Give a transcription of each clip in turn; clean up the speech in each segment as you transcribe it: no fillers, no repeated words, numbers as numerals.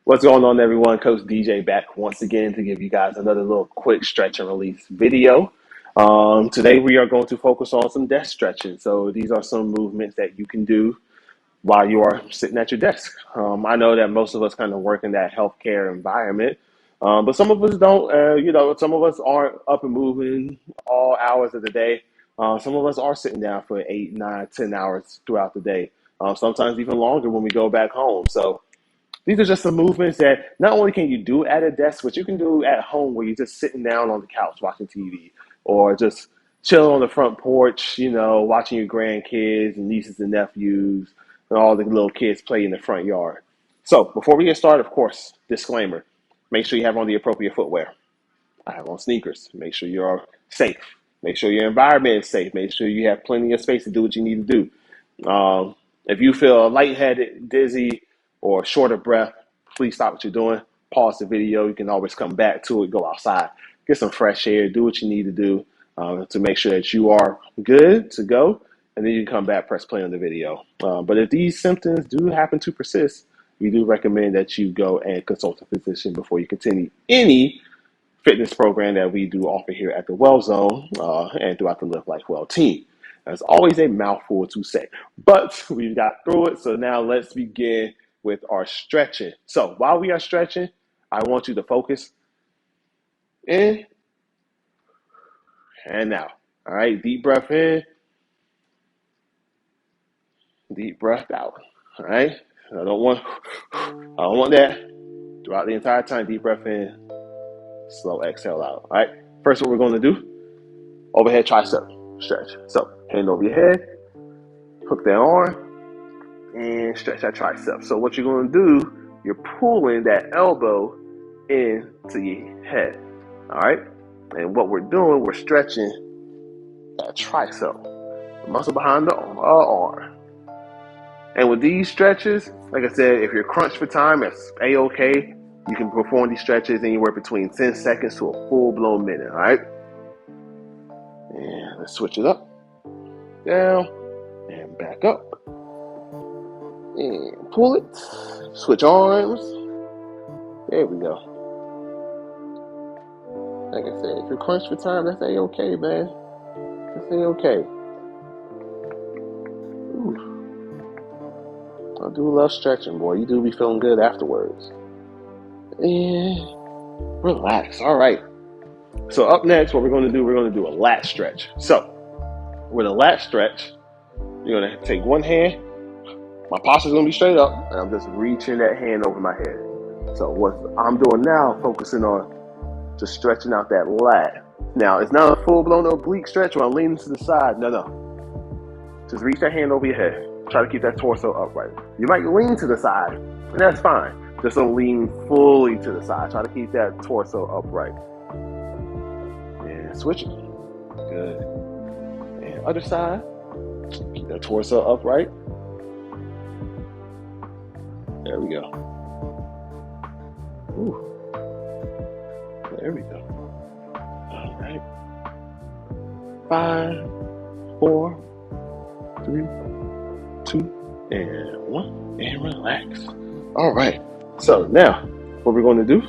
What's going on, everyone? Coach DJ back once again to give you guys another little quick stretch and release video. Today, we are going to focus on some desk stretching. So, these are some movements that you can do while you are sitting at your desk. I know that most of us kind of work in that healthcare environment, but some of us don't. Some of us aren't up and moving all hours of the day. Some of us are sitting down for 8, 9, 10 hours throughout the day. Sometimes even longer when we go back home. So these are just some movements that not only can you do at a desk, but you can do at home where you're just sitting down on the couch watching TV or just chilling on the front porch, watching your grandkids and nieces and nephews and all the little kids play in the front yard. So before we get started, of course, disclaimer, make sure you have on the appropriate footwear. I have on sneakers. Make sure you're safe. Make sure your environment is safe. Make sure you have plenty of space to do what you need to do. If you feel lightheaded, dizzy, or short of breath, please stop what you're doing. Pause the video. You can always come back to it. Go outside, get some fresh air, do what you need to do to make sure that you are good to go. And then you can come back, press play on the video. But if these symptoms do happen to persist, we do recommend that you go and consult a physician before you continue any fitness program that we do offer here at the Well Zone and throughout the Live Life Well team. That's always a mouthful to say, but we got through it. So now let's begin with our stretching. So while we are stretching, I want you to focus in and out. All right, deep breath in, deep breath out. All right, I don't want that throughout the entire time. Deep breath in, slow exhale out. All right. First, what we're going to do: overhead tricep stretch. So hand over your head, hook that arm, and stretch that tricep. So what you're going to do, you're pulling that elbow into your head. All right. And what we're doing, we're stretching that tricep, the muscle behind the arm. And with these stretches, like I said, if you're crunched for time, it's a-okay. You can perform these stretches anywhere between 10 seconds to a full-blown minute. All right. And let's switch it up, down, and back up. And pull it. Switch arms. There we go. Like I said, if you're crunched for time, that's a-okay, man. That's a-okay. I do love stretching, boy. You do be feeling good afterwards. And relax. All right. So up next, what we're going to do, we're going to do a lat stretch. So with a lat stretch, you're going to take one hand. My posture's going to be straight up, and I'm just reaching that hand over my head. So what I'm doing now, focusing on just stretching out that lat. Now, it's not a full-blown oblique stretch where I'm leaning to the side. No. Just reach that hand over your head. Try to keep that torso upright. You might lean to the side, and that's fine. Just don't lean fully to the side. Try to keep that torso upright. And switch it. Good. And other side. Keep that torso upright. There we go. Ooh. There we go. All right. 5, 4, 3, 2, and 1. And relax. All right. So now, what we're going to do,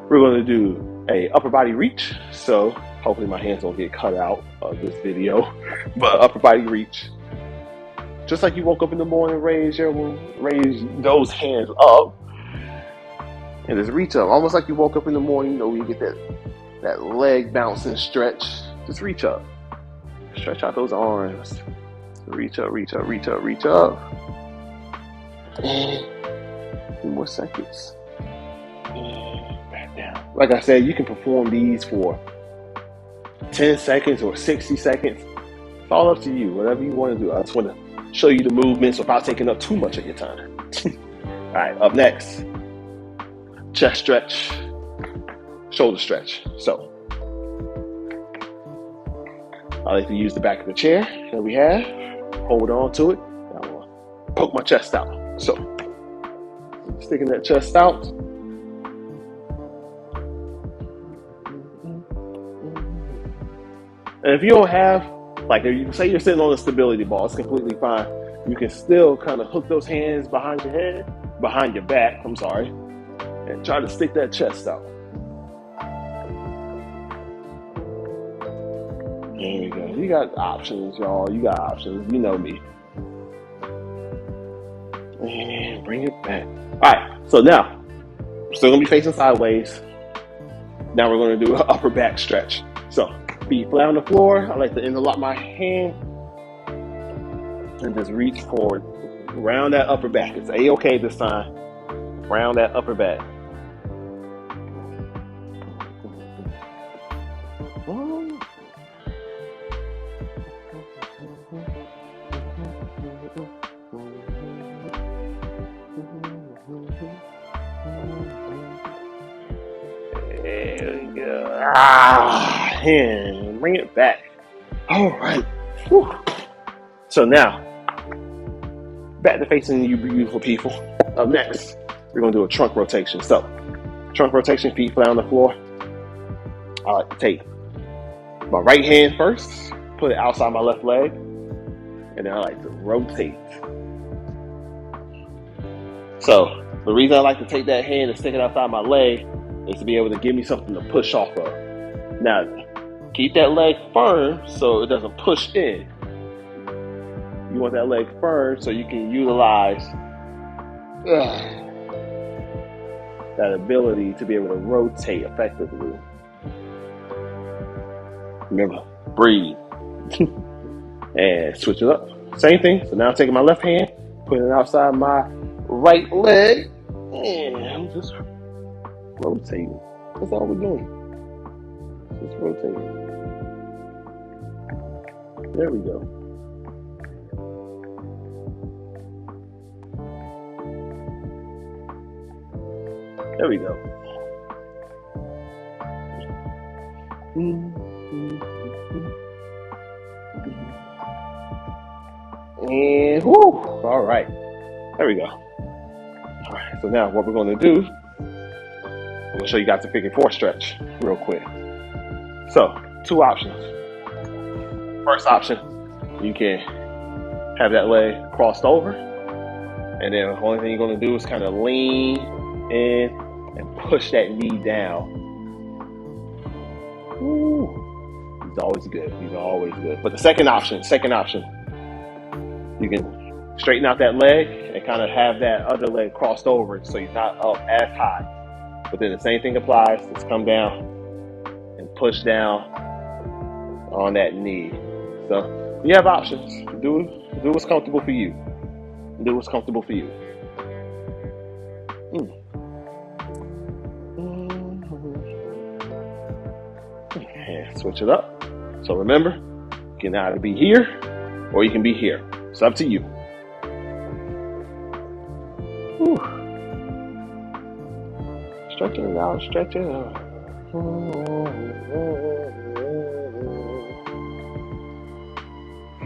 we're going to do a upper body reach. So hopefully my hands don't get cut out of this video. But upper body reach. Just like you woke up in the morning, raise those hands up. And just reach up. Almost like you woke up in the morning, you get that leg bouncing stretch. Just reach up. Stretch out those arms. Reach up, reach up, reach up, reach up. And a few more seconds. And back down. Like I said, you can perform these for 10 seconds or 60 seconds. It's all up to you, whatever you want to do. I just want to show you the movements without taking up too much of your time. All right, up next, chest stretch, shoulder stretch. So I like to use the back of the chair that we have, hold on to it. I will poke my chest out. So sticking that chest out. And if you don't have, like if you say you're sitting on a stability ball, it's completely fine. You can still kind of hook those hands behind your back, and try to stick that chest out. There you go. You got options, y'all. You got options. You know me. And bring it back. All right. So now, still gonna be facing sideways. Now we're gonna do an upper back stretch. So feet flat on the floor. I like to interlock my hand and just reach forward, round that upper back. It's a-okay this time. Round that upper back. There we go. And bring it back. All right. Whew. So now, back to facing you beautiful people. Up next, we're going to do a trunk rotation. So, trunk rotation, feet flat on the floor. I like to take my right hand first, put it outside my left leg, and then I like to rotate. So, the reason I like to take that hand and stick it outside my leg is to be able to give me something to push off of. Now, keep that leg firm so it doesn't push in. You want that leg firm so you can utilize that ability to be able to rotate effectively. Remember, breathe. And switch it up. Same thing. So now I'm taking my left hand, putting it outside my right leg, and I'm just rotating. That's all we're doing. Just rotating. There we go. There we go. And whoo! All right. There we go. All right. So now what we're going to do, I'm going to show you guys the figure four stretch real quick. So, two options. First option, you can have that leg crossed over, and then the only thing you're going to do is kind of lean in and push that knee down. Ooh. These are always good. These are always good. But the second option, you can straighten out that leg and kind of have that other leg crossed over so you're not up as high. But then the same thing applies. Just come down and push down on that knee. So you have options. Do what's comfortable for you. Do what's comfortable for you. And switch it up. So remember, you can either be here or you can be here. It's up to you. Whew. Stretch it out, stretch it out.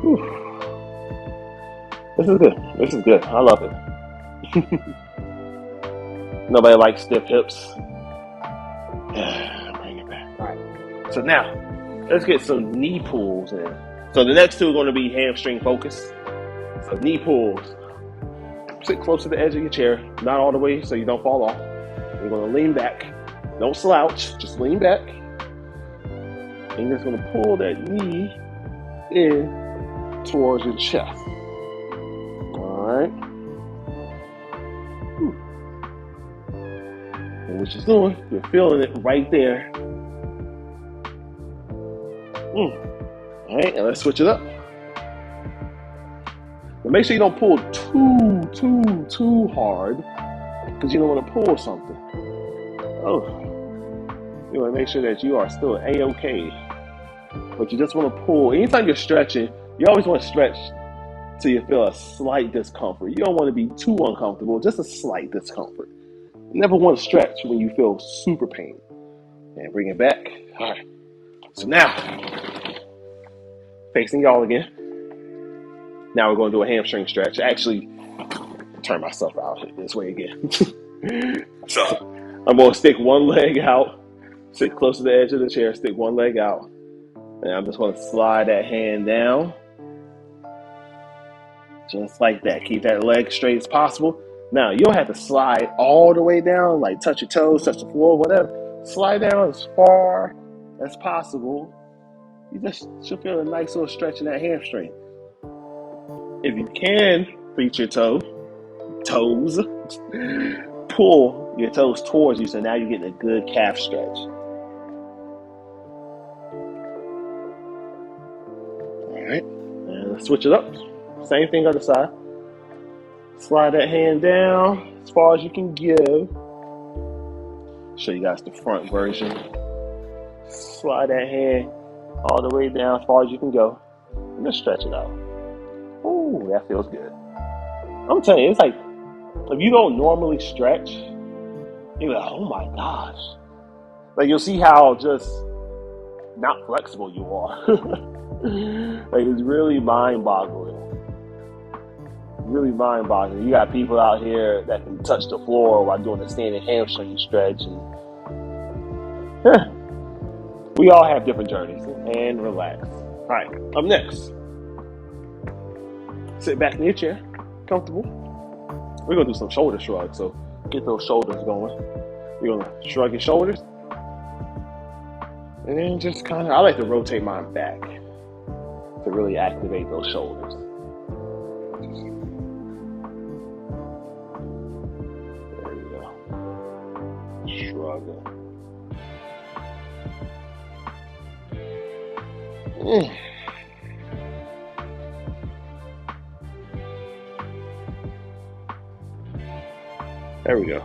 Whew. This is good. This is good. I love it. Nobody likes stiff hips. Bring it back. All right. So now, let's get some knee pulls in. So the next two are going to be hamstring focused. So knee pulls. Sit close to the edge of your chair, not all the way so you don't fall off. You're going to lean back. Don't slouch, just lean back. And you're just going to pull that knee in towards your chest. All right. And what you're doing, you're feeling it right there. All right, and let's switch it up. But make sure you don't pull too hard, because you don't want to pull something. Oh, you want to make sure that you are still A-okay. But you just want to pull. Anytime you're stretching, you always want to stretch till you feel a slight discomfort. You don't want to be too uncomfortable, just a slight discomfort. You never want to stretch when you feel super pain. And bring it back. All right. So now, facing y'all again. Now we're going to do a hamstring stretch. Actually, turn myself out this way again. So I'm going to stick one leg out, sit close to the edge of the chair, stick one leg out, and I'm just going to slide that hand down. Just like that. Keep that leg straight as possible. Now, you don't have to slide all the way down, like touch your toes, touch the floor, whatever. Slide down as far as possible. You just should feel a nice little stretch in that hamstring. If you can reach your toes, pull your toes towards you, so now you're getting a good calf stretch. All right, and let's switch it up. Same thing other side. Slide that hand down as far as you can give. Show you guys the front version. Slide that hand all the way down as far as you can go. And just stretch it out. Ooh, that feels good. I'm telling you, it's like, if you don't normally stretch, you're like, oh my gosh. Like, you'll see how just not flexible you are. Like, it's really mind-boggling. Really mind-boggling. You got people out here that can touch the floor while doing a standing hamstring stretch. And we all have different journeys. And relax. All right, up next. Sit back in your chair, comfortable. We're going to do some shoulder shrugs, so get those shoulders going. We're going to shrug your shoulders. And then just kind of, I like to rotate mine back to really activate those shoulders. There we go. Shrug it. There we go.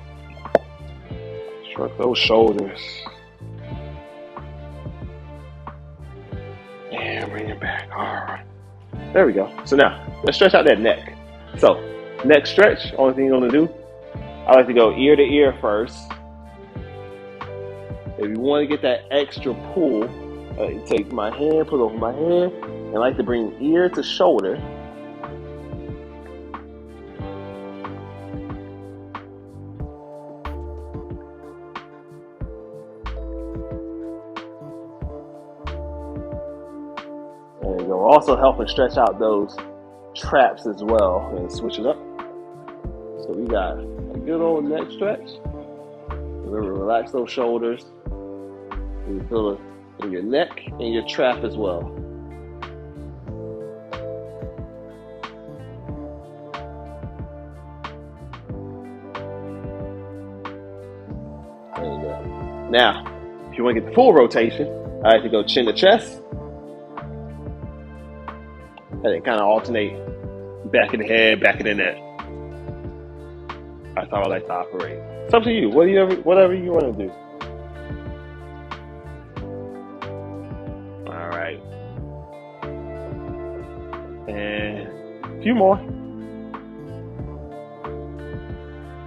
Shrug those shoulders. And bring it back. All right. There we go. So now, let's stretch out that neck. So, neck stretch, only thing you're going to do, I like to go ear to ear first. If you want to get that extra pull, take my hand, put it over my head, and I like to bring ear to shoulder. There you go. Also helping stretch out those traps as well, and switch it up. So we got a good old neck stretch. Remember, relax those shoulders. You feel it in your neck and your trap as well. There you go. Now, if you want to get the full rotation, I like to go chin to chest. And then kind of alternate back of the head, back of the neck. That's how I like to operate. It's up to you. Whatever you want to do. All right. And a few more.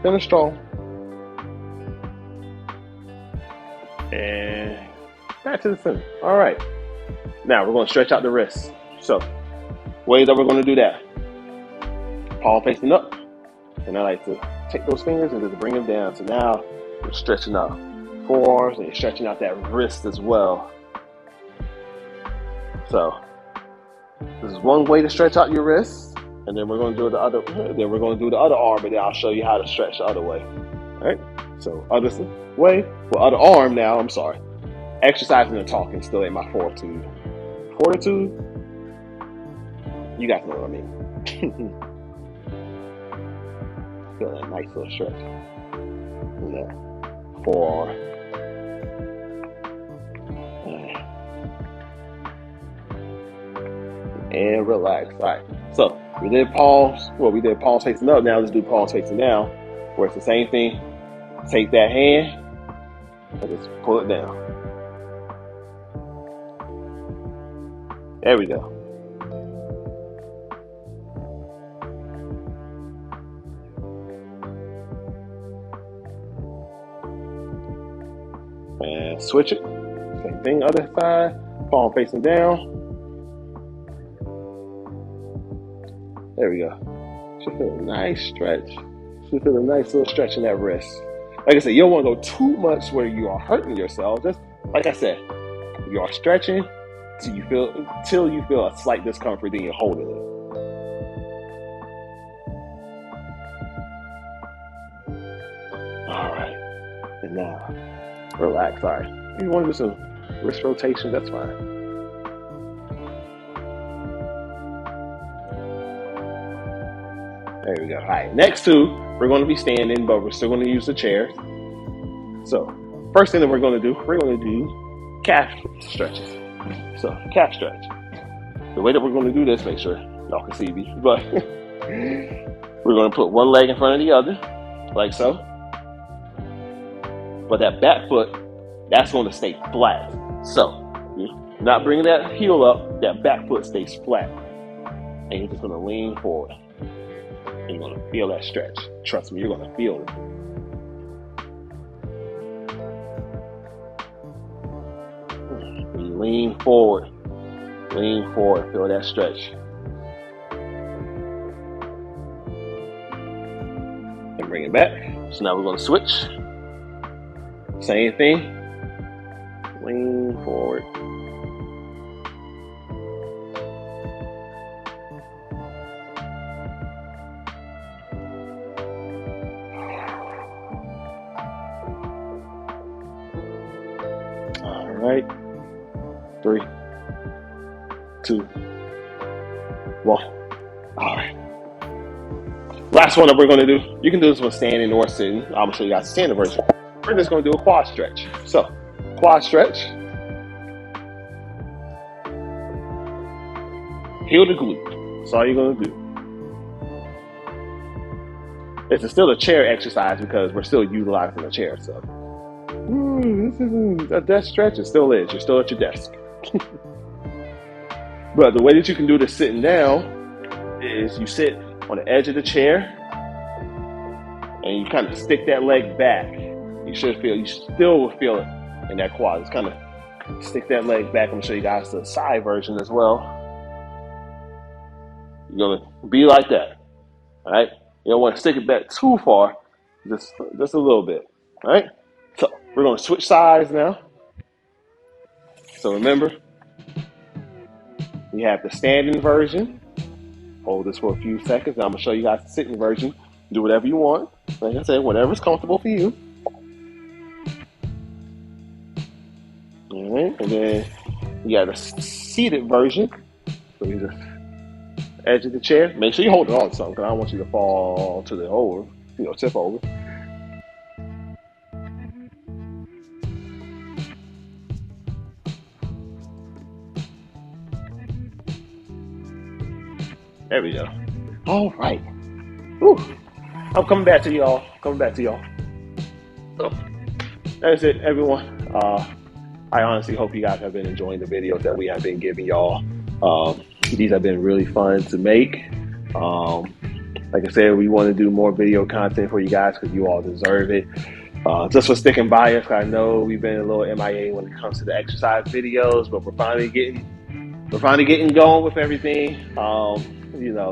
Finish strong. And back to the center. All right. Now we're going to stretch out the wrists. So, ways that we're going to do that. Palm facing up. And I like to take those fingers and just bring them down. So now we're stretching out forearms and stretching out that wrist as well. So this is one way to stretch out your wrist, and then we're going to do the other. Then we're going to do the other arm, and then I'll show you how to stretch the other way. All right. So other way, well, other arm now. I'm sorry. Exercising and talking still ain't my fortitude. Fortitude. You guys know what I mean. Feel that nice little stretch in that forearm. And relax. All right. So we did palms. Well, we did palms facing up. Now let's do palms facing down, where it's the same thing. Take that hand and just pull it down. There we go. And switch it. Same thing, other side. Palm facing down. There we go. Should feel a nice stretch. Should feel a nice little stretch in that wrist. Like I said, you don't want to go too much where you are hurting yourself. Just like I said, you are stretching till you feel a slight discomfort, then you're holding it. Now, relax. All right. If you want to do some wrist rotation, that's fine. There we go. All right. Next two, we're going to be standing, but we're still going to use the chairs. So, first thing that we're going to do calf stretches. So, calf stretch. The way that we're going to do this, make sure y'all can see me, but we're going to put one leg in front of the other, like so. But that back foot, that's going to stay flat. So, you're not bringing that heel up, that back foot stays flat. And you're just going to lean forward. And you're going to feel that stretch. Trust me, you're going to feel it. You lean forward, feel that stretch. And bring it back. So now we're going to switch. Same thing. Lean forward. All right. 3, 2, 1. All right. Last one that we're going to do. You can do this one standing or sitting. I'm going to show you guys the standing version. We're just going to do a quad stretch. So, quad stretch. Heel to glute. That's all you're going to do. It's still a chair exercise because we're still utilizing the chair. So, this isn't a desk stretch. It still is. You're still at your desk. But the way that you can do this sitting down is you sit on the edge of the chair and you kind of stick that leg back. You still will feel it in that quad. Just kind of stick that leg back. I'm going to show you guys the side version as well. You're going to be like that. All right? You don't want to stick it back too far, just a little bit. All right? So we're going to switch sides now. So remember, we have the standing version. Hold this for a few seconds. I'm going to show you guys the sitting version. Do whatever you want. Like I said, whatever's comfortable for you. All right, and then you got a seated version. So you just edge of the chair. Make sure you hold it on to something because I don't want you to fall to the over, tip over. There we go. All right. Whew. I'm coming back to y'all. So, that's it, everyone. I honestly hope you guys have been enjoying the videos that we have been giving y'all. These have been really fun to make. Like I said, we want to do more video content for you guys because you all deserve it. Just for sticking by us. I know we've been a little MIA when it comes to the exercise videos, but we're finally getting going with everything.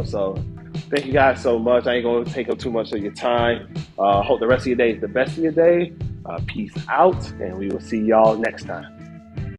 So thank you guys so much. I ain't going to take up too much of your time. Hope the rest of your day is the best of your day. Peace out, and we will see y'all next time.